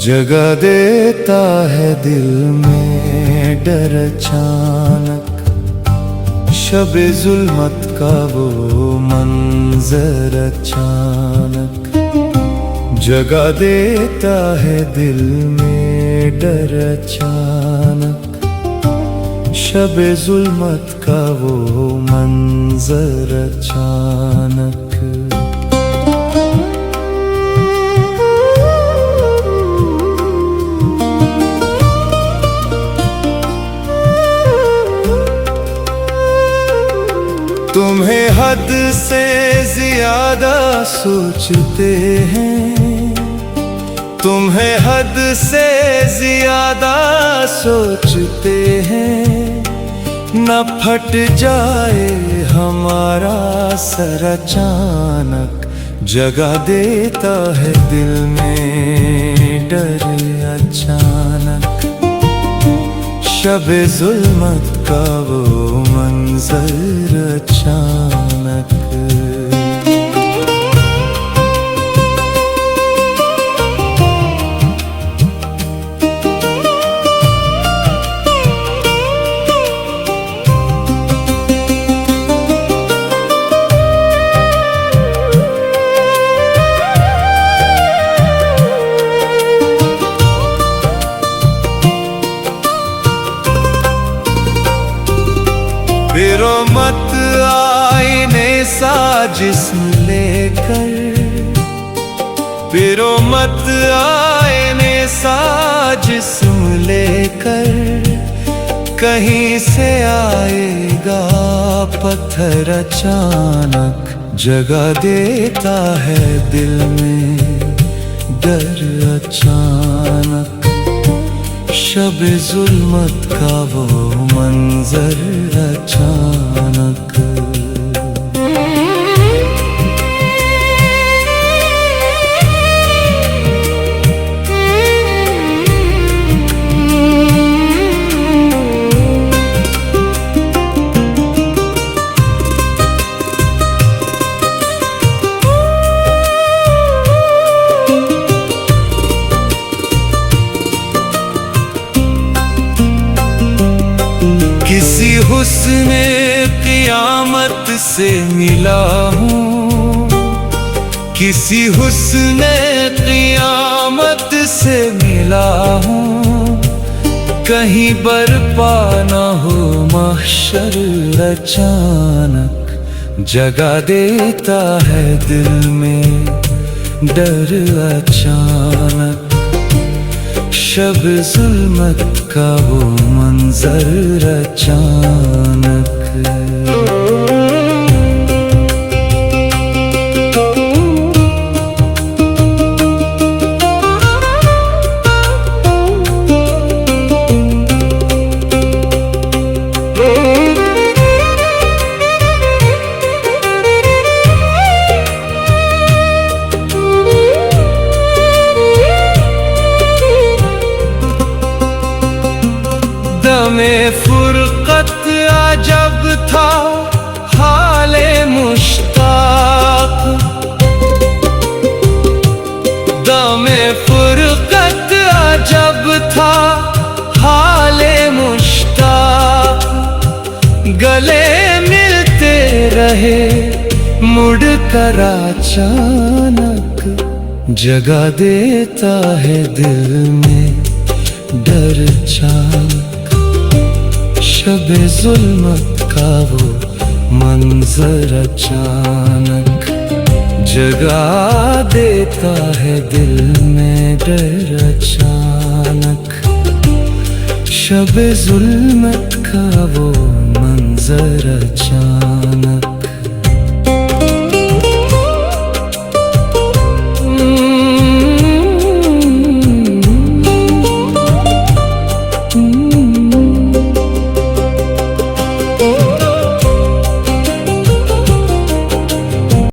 जगा देता है दिल में डर अचानक, शबे जुल्मत का वो मंजर अचानक। जगा देता है दिल में डर अचानक, शबे जुल्मत का वो मंजर अचानक। तुम्हें हद से ज्यादा सोचते हैं, तुम्हें हद से ज्यादा सोचते हैं, न फट जाए हमारा सर अचानक। जगा देता है दिल में डर अचानक, शबे जुल्मत का वो मंजर अचानक। फिरो मत आईने साजिश लेकर, फिरो मत आईने साजिश लेकर, कहीं से आएगा पत्थर अचानक। जगा देता है दिल में डर अचानक, शबे जुल्मत का वो मंजर अचानक। किसी हुस्ने क़ियामत से मिला हूँ, किसी हुस्ने क़ियामत से मिला हूँ, कहीं बर्पा न हो महशर अचानक। जगा देता है दिल में डर अचानक, शब जुल्मत का वो मंजर अचानक। दमे फुरकत अजब था हाले मुश्ताक, दमे फुरकत अजब था हाले मुश्ताक। गले मिलते रहे मुड़ कर अचानक, जगा देता है दिल में डर अचानक, शबे जुल्मत का वो मंजर अचानक। जगा देता है दिल में डर अचानक, शबे जुल्मत का वो मंजर अचानक।